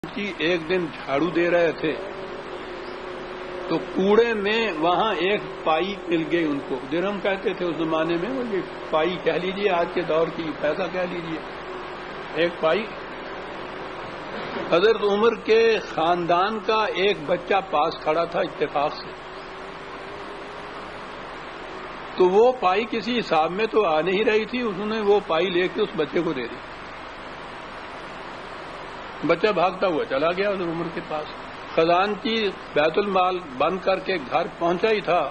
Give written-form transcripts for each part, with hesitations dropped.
کی ایک دن جھاڑو دے رہے تھے تو کوڑے میں وہاں ایک پائی مل گئی ان کو. درہم کہتے تھے اس زمانے میں, وہ یہ پائی کہہ لیجئے, آج کے دور کی پیسہ کہہ لیجئے, ایک پائی. حضرت عمر کے خاندان کا ایک بچہ پاس کھڑا تھا اتفاق سے, تو وہ پائی کسی حساب میں تو آ نہیں رہی تھی, انہوں نے وہ پائی لے کے اس بچے کو دے دی. بچہ بھاگتا ہوا چلا گیا حضرت عمر کے پاس. خزانچی بیت المال بند کر کے گھر پہنچا ہی تھا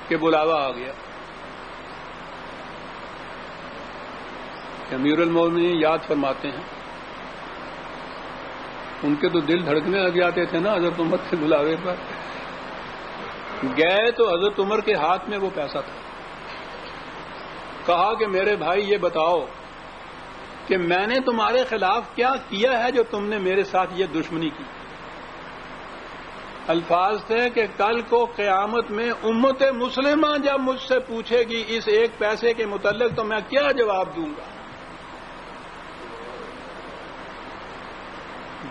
کہ بلاوا آ گیا. امیر المومنین یاد فرماتے ہیں, ان کے تو دل دھڑکنے لگ جاتے تھے نا حضرت عمر کے بلاوے پر. گئے تو حضرت عمر کے ہاتھ میں وہ پیسہ تھا. کہا کہ میرے بھائی یہ بتاؤ کہ میں نے تمہارے خلاف کیا کیا ہے جو تم نے میرے ساتھ یہ دشمنی کی. الفاظ تھے کہ کل کو قیامت میں امت مسلمہ جب مجھ سے پوچھے گی اس ایک پیسے کے متعلق تو میں کیا جواب دوں گا.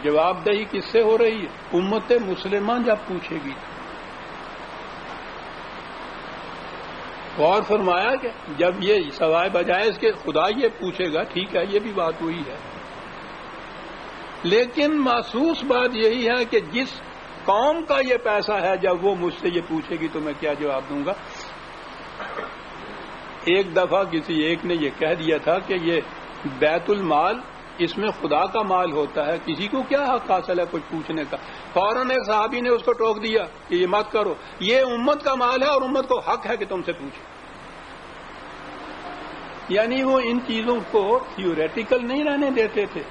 جواب دہی کس سے ہو رہی ہے؟ امت مسلمہ جب پوچھے گی. اور فرمایا کہ جب یہ سوائے بجائے اس کے خدا یہ پوچھے گا, ٹھیک ہے, یہ بھی بات وہی ہے, لیکن محسوس بات یہی ہے کہ جس قوم کا یہ پیسہ ہے جب وہ مجھ سے یہ پوچھے گی تو میں کیا جواب دوں گا. ایک دفعہ کسی ایک نے یہ کہہ دیا تھا کہ یہ بیت المال اس میں خدا کا مال ہوتا ہے, کسی کو کیا حق حاصل ہے کچھ پوچھنے کا. فوراً ایک صحابی نے اس کو ٹوک دیا کہ یہ مت کرو, یہ امت کا مال ہے اور امت کو حق ہے کہ تم سے پوچھے. یعنی وہ ان چیزوں کو تھیوریٹیکل نہیں رہنے دیتے تھے,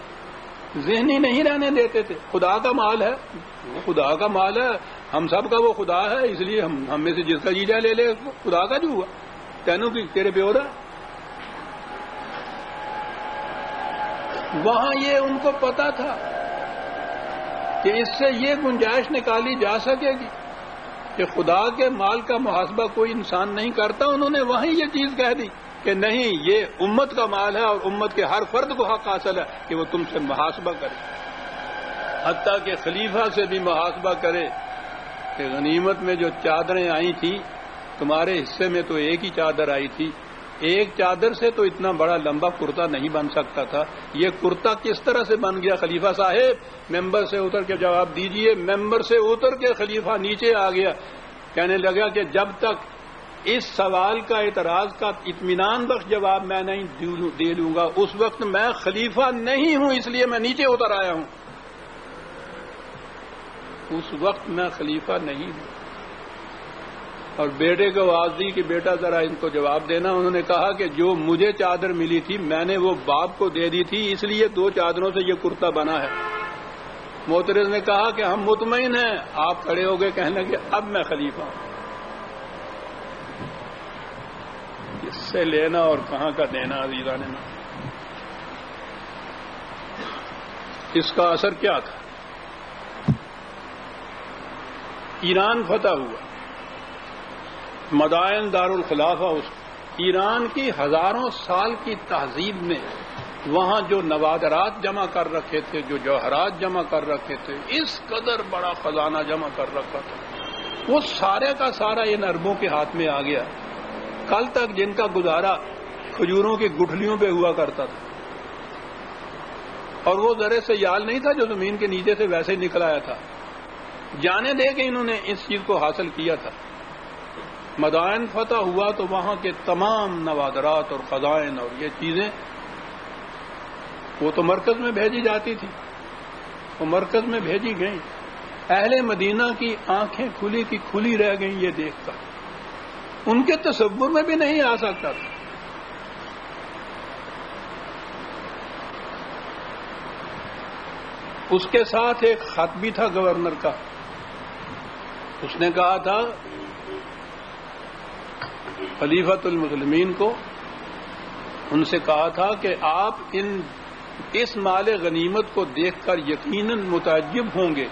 ذہنی نہیں رہنے دیتے تھے. خدا کا مال ہے, خدا کا مال ہے, ہم سب کا وہ خدا ہے, اس لیے ہم میں سے جس کا جیجا لے لے خدا کا جو ہوا تینوں کی تیرے پہ ہو رہا. وہاں یہ ان کو پتا تھا کہ اس سے یہ گنجائش نکالی جا سکے گی کہ خدا کے مال کا محاسبہ کوئی انسان نہیں کرتا. انہوں نے وہیں یہ چیز کہہ دی کہ نہیں, یہ امت کا مال ہے اور امت کے ہر فرد کو حق حاصل ہے کہ وہ تم سے محاسبہ کرے, حتیٰ کہ خلیفہ سے بھی محاسبہ کرے کہ غنیمت میں جو چادریں آئی تھیں تمہارے حصے میں تو ایک ہی چادر آئی تھی, ایک چادر سے تو اتنا بڑا لمبا کرتا نہیں بن سکتا تھا, یہ کرتا کس طرح سے بن گیا؟ خلیفہ صاحب ممبر سے اتر کے جواب دیجئے. ممبر سے اتر کے خلیفہ نیچے آ گیا, کہنے لگا کہ جب تک اس سوال کا اعتراض کا اطمینان بخش جواب میں نہیں دے لوں گا اس وقت میں خلیفہ نہیں ہوں, اس لیے میں نیچے اتر آیا ہوں. اس وقت میں خلیفہ نہیں ہوں. اور بیٹے کو آواز دی کہ بیٹا ذرا ان کو جواب دینا. انہوں نے کہا کہ جو مجھے چادر ملی تھی میں نے وہ باپ کو دے دی تھی, اس لیے 2 چادروں سے یہ کرتا بنا ہے. معترض نے کہا کہ ہم مطمئن ہیں. آپ کھڑے ہو گئے, کہنے لگے اب میں خلیفہ ہوں. اس سے لینا اور کہاں کا دینا عزیزان نے, اس کا اثر کیا تھا؟ ایران فتح ہوا, مدائن دارالخلافہ, اس ایران کی ہزاروں سال کی تہذیب میں وہاں جو نوادرات جمع کر رکھے تھے, جو جوہرات جمع کر رکھے تھے, اس قدر بڑا خزانہ جمع کر رکھا تھا, وہ سارے کا سارا ان عربوں کے ہاتھ میں آ گیا. کل تک جن کا گزارا کھجوروں کی گٹھلیوں پہ ہوا کرتا تھا, اور وہ ذرے سیال نہیں تھا جو زمین کے نیچے سے ویسے ہی نکل آیا تھا, جانے دے کے انہوں نے اس چیز کو حاصل کیا تھا. مدائن فتح ہوا تو وہاں کے تمام نوادرات اور خزائن اور یہ چیزیں وہ تو مرکز میں بھیجی جاتی تھی, وہ مرکز میں بھیجی گئیں. اہل مدینہ کی آنکھیں کھلی کی کھلی رہ گئیں یہ دیکھ کر, ان کے تصور میں بھی نہیں آ سکتا تھا. اس کے ساتھ ایک خط بھی تھا گورنر کا. اس نے کہا تھا خلیفۃ المسلمین کو, ان سے کہا تھا کہ آپ اس مال غنیمت کو دیکھ کر یقیناً متعجب ہوں گے,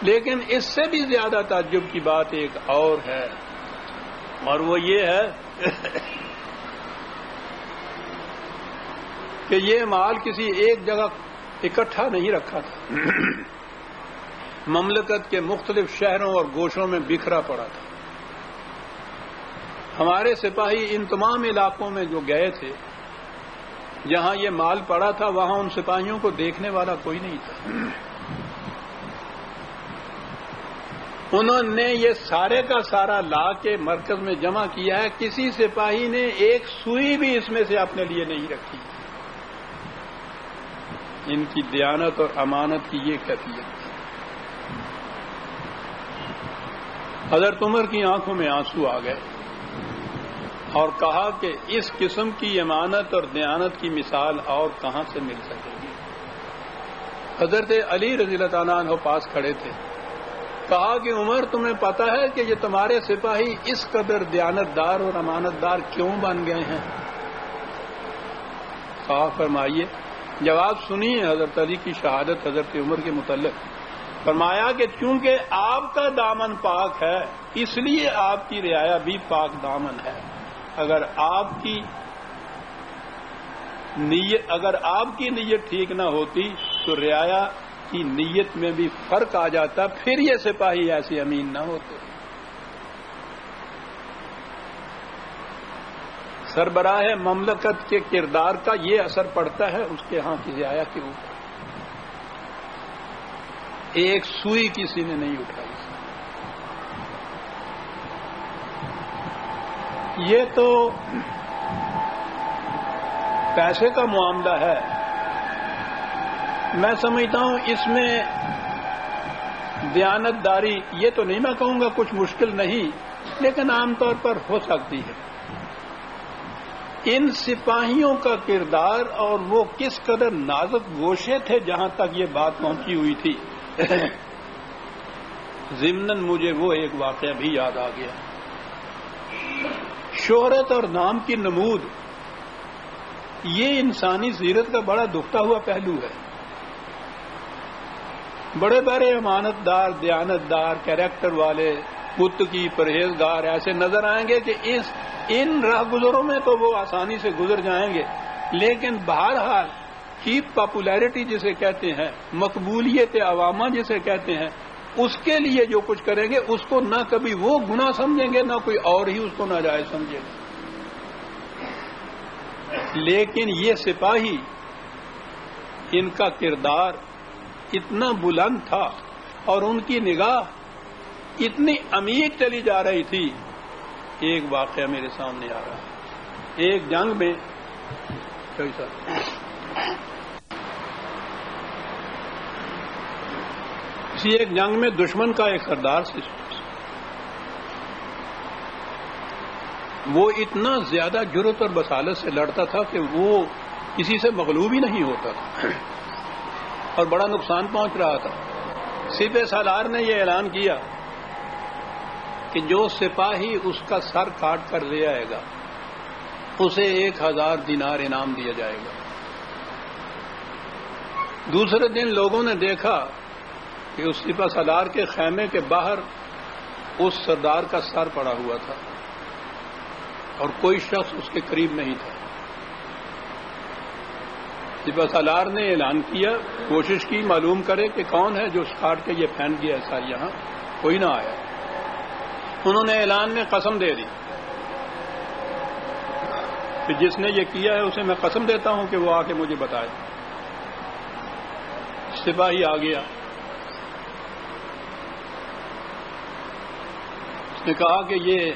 لیکن اس سے بھی زیادہ تعجب کی بات ایک اور ہے, اور وہ یہ ہے کہ یہ مال کسی ایک جگہ اکٹھا نہیں رکھا تھا، مملکت کے مختلف شہروں اور گوشوں میں بکھرا پڑا تھا۔ ہمارے سپاہی ان تمام علاقوں میں جو گئے تھے جہاں یہ مال پڑا تھا، وہاں ان سپاہیوں کو دیکھنے والا کوئی نہیں تھا۔ انہوں نے یہ سارے کا سارا لا کے مرکز میں جمع کیا ہے، کسی سپاہی نے ایک سوئی بھی اس میں سے اپنے لیے نہیں رکھی۔ ان کی دیانت اور امانت کی یہ کیفیت تھی۔ حضرت عمر کی آنکھوں میں آنسو آ گئے اور کہا کہ اس قسم کی امانت اور دیانت کی مثال اور کہاں سے مل سکے گی۔ حضرت علی رضی اللہ تعالیٰ عنہ پاس کھڑے تھے، کہا کہ عمر تمہیں پتہ ہے کہ یہ تمہارے سپاہی اس قدر دیانت دار اور امانت دار کیوں بن گئے ہیں؟ کہا فرمائیے۔ جواب سنیے حضرت علی کی شہادت حضرت عمر کے متعلق۔ فرمایا کہ چونکہ آپ کا دامن پاک ہے اس لیے آپ کی رعایا بھی پاک دامن ہے۔ اگر آپ کی نیت ٹھیک نہ ہوتی تو رعایا کی نیت میں بھی فرق آ جاتا، پھر یہ سپاہی ایسے امین نہ ہوتے۔ سربراہ مملکت کے کردار کا یہ اثر پڑتا ہے اس کے ہاں کی رعایا کے اوپر۔ ایک سوئی کسی نے نہیں اٹھائی۔ یہ تو پیسے کا معاملہ ہے، میں سمجھتا ہوں اس میں دیانت داری یہ تو نہیں میں کہوں گا کچھ مشکل نہیں، لیکن عام طور پر ہو سکتی ہے۔ ان سپاہیوں کا کردار اور وہ کس قدر نازک گوشے تھے جہاں تک یہ بات پہنچی ہوئی تھی۔ ضمناً مجھے وہ ایک واقعہ بھی یاد آ گیا۔ شہرت اور نام کی نمود یہ انسانی سیرت کا بڑا دکھتا ہوا پہلو ہے۔ بڑے بڑے امانت دار، دیانت دار، کیریکٹر والے، متقی، پرہیزگار ایسے نظر آئیں گے کہ ان راہ گزروں میں تو وہ آسانی سے گزر جائیں گے، لیکن بہرحال چیپ پاپولیرٹی جسے کہتے ہیں، مقبولیت عوامہ جسے کہتے ہیں، اس کے لیے جو کچھ کریں گے اس کو نہ کبھی وہ گناہ سمجھیں گے نہ کوئی اور ہی اس کو ناجائز سمجھے گا۔ لیکن یہ سپاہی، ان کا کردار اتنا بلند تھا اور ان کی نگاہ اتنی عمیق چلی جا رہی تھی۔ ایک واقعہ میرے سامنے آ رہا ہے۔ ایک جنگ میں ایک جنگ میں دشمن کا ایک سردار وہ اتنا زیادہ جرأت اور بسالت سے لڑتا تھا کہ وہ کسی سے مغلوب ہی نہیں ہوتا تھا اور بڑا نقصان پہنچ رہا تھا۔ سپہ سالار نے یہ اعلان کیا کہ جو سپاہی اس کا سر کاٹ کر لے آئے گا اسے 1000 دینار انعام دیا جائے گا۔ دوسرے دن لوگوں نے دیکھا کہ اس سپہ سالار کے خیمے کے باہر اس سردار کا سر پڑا ہوا تھا اور کوئی شخص اس کے قریب نہیں تھا۔ سپہ سالار نے اعلان کیا، کوشش کی معلوم کرے کہ کون ہے جو کاٹ کے یہ پھینک گیا ایسا، یہاں کوئی نہ آیا۔ انہوں نے اعلان میں قسم دے دی کہ جس نے یہ کیا ہے اسے میں قسم دیتا ہوں کہ وہ آ کے مجھے بتائے۔ سپاہی آ گیا، اس نے کہا کہ یہ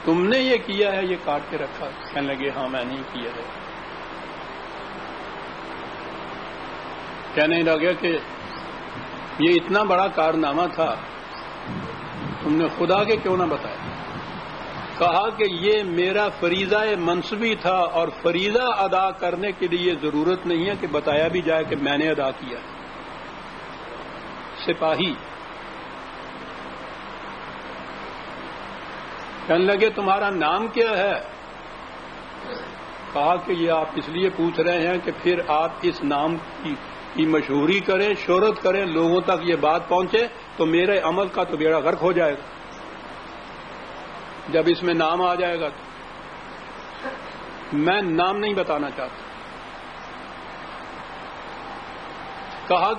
تم نے یہ کیا ہے، یہ کاٹ کے رکھا؟ کہنے لگے ہاں میں نہیں کیا ہے۔ کہنے لگا کہ یہ اتنا بڑا کارنامہ تھا، تم نے خدا کے کیوں نہ بتایا؟ کہا کہ یہ میرا فریضہ منصبی تھا اور فریضہ ادا کرنے کے لیے ضرورت نہیں ہے کہ بتایا بھی جائے کہ میں نے ادا کیا۔ سپاہی کہنے لگے تمہارا نام کیا ہے؟ کہا کہ یہ آپ اس لیے پوچھ رہے ہیں کہ پھر آپ اس نام کی مشہوری کریں، شہرت کریں، لوگوں تک یہ بات پہنچے تو میرے عمل کا تو بیڑا غرق ہو جائے گا جب اس میں نام آ جائے گا۔ تو میں نام نہیں بتانا چاہتا۔ کہا کہ